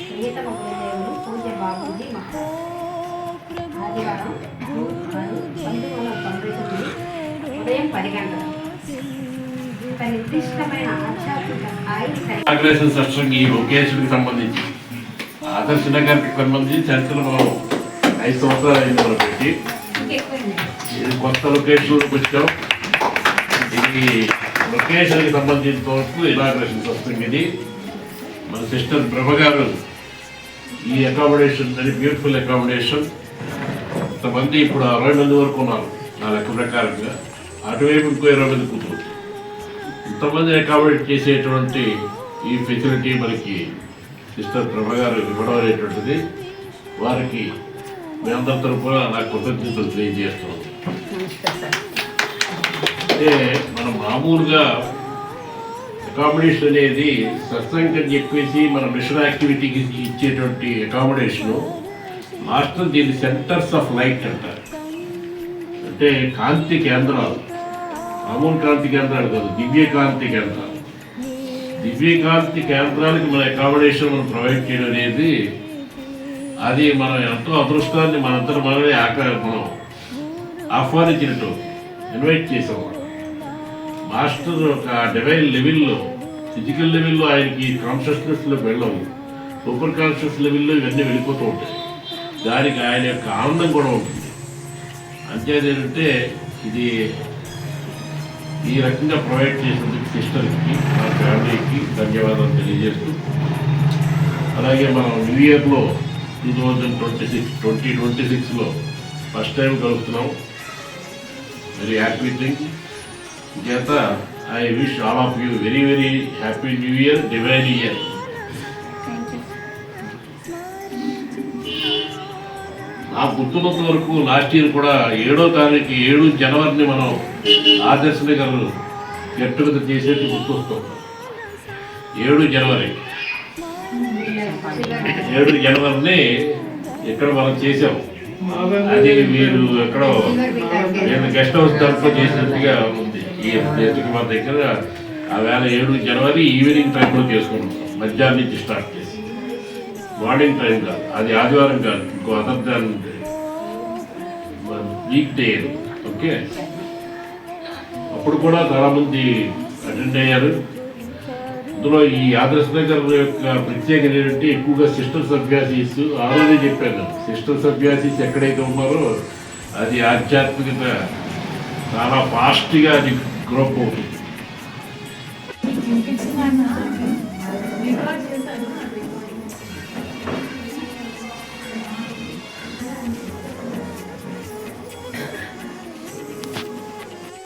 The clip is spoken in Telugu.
సంగీతముఖులదేవులు పూజ్య బాబూజీ మహారాజ్ ఆదివారం 1999 ఉదయం 10 గంటలకు ఒక నిర్దిష్టమైన ఆధ్యాత్మిక స్థాయిని ఈ లొకేషన్కి సంబంధించి ఆదర్శ నగర్కి సంబంధించి చర్చలు మనం 5 సంవత్సరాలు అయింది మనం పెట్టి ఇది కొత్త లొకేషన్కి వచ్చాం. ఇది లొకేషన్కి సంబంధించిన వరకు ఇనాగ్రేషన్ వస్తుంది. ఇది మన సిస్టర్ ప్రభ గారు ఈ అకామిడేషన్ వెరీ బ్యూటిఫుల్ అకామిడేషన్. కొంతమంది ఇప్పుడు 60 మంది వరకు ఉన్నారు నా లెక్క ప్రకారంగా. అటువైపు ఇంకో 20 మంది కూతురు. ఇంతమంది అకామిడేట్ చేసేటువంటి ఈ ఫెసిలిటీ మనకి సిస్టర్ ప్రభ గారు ఇవ్వడం అనేటువంటిది వారికి మీ అందరి తరఫున నాకు కృతజ్ఞతలు తెలియజేస్తున్నాం. అంటే మనం మామూలుగా అకామిడేషన్ అనేది సత్సంగం అని చెప్పేసి మన మిషన్ యాక్టివిటీకి ఇచ్చేటువంటి అకామిడేషను మాస్టర్ దీని సెంటర్స్ ఆఫ్ లైట్ అంటారు. అంటే కాంతి కేంద్రాలు, మామూలు కాంతి కేంద్రాలు కాదు, దివ్య కాంతి కేంద్రాలు. దివ్య కాంతి కేంద్రాలకి మన అకామిడేషన్ మనం ప్రొవైడ్ చేయడం అనేది అది మనం ఎంతో అదృష్టాన్ని మనందరూ మనమే మనం ఆహ్వానించినట్టు ఇన్వైట్ చేసాం. మాస్టర్ ఒక డివైన్ లెవెల్లో, ఫిజికల్ లెవెల్లో ఆయనకి కాన్షియస్నెస్లో వెళ్ళవు, సూపర్ కాన్షియస్ లెవెల్లో ఇవన్నీ వెళ్ళిపోతూ ఉంటాయి. దానికి ఆయన యొక్క ఆనందం కూడా ఉంటుంది. అంతేదేంటంటే ఇది ఈ రకంగా ప్రొవైడ్ చేసినందుకు సిస్టర్కి, మా ఫ్యామిలీకి ధన్యవాదాలు తెలియజేస్తూ, అలాగే మనం న్యూ ఇయర్లో 2026లో ఫస్ట్ టైం కలుస్తున్నాం. Very happy thing. చేత I wish all of you very very happy new year, divine year. నా గుర్తున్నంత వరకు లాస్ట్ ఇయర్ కూడా 7వ తారీఖు 7 జనవరిని మనం ఆదర్శ నగర్ గెట్ టుగెదర్ చేసేట్టు గుర్తొస్తాం. 7 జనవరిని ఇక్కడ మనం చేసాం. అది మీరు ఎక్కడో నేను గెస్ట్ హౌస్ దాంట్లో చేసినట్టుగా ఉంది. ఈ దేశకి మన దగ్గర ఆ వేళ 7 జనవరి ఈవినింగ్ టైంలో చేసుకున్నాం. మధ్యాహ్నం నుంచి స్టార్ట్ చేసి మార్నింగ్ టైం కాదు, అది ఆదివారం కాదు, ఇంకో other than week day. Okay, అప్పుడు కూడా చాలామంది అటెండ్ అయ్యారు. ఇందులో ఈ ఆదర్శ నగర్ యొక్క ప్రత్యేకత ఏంటంటే ఎక్కువగా సిస్టర్స్ అభ్యాసీస్. ఆ రోజే చెప్పాను, సిస్టర్స్ అభ్యాసీస్ ఎక్కడైతే ఉన్నారో అది ఆధ్యాత్మికత చాలా ఫాస్ట్గా అది గ్రోప్ అవుతుంది.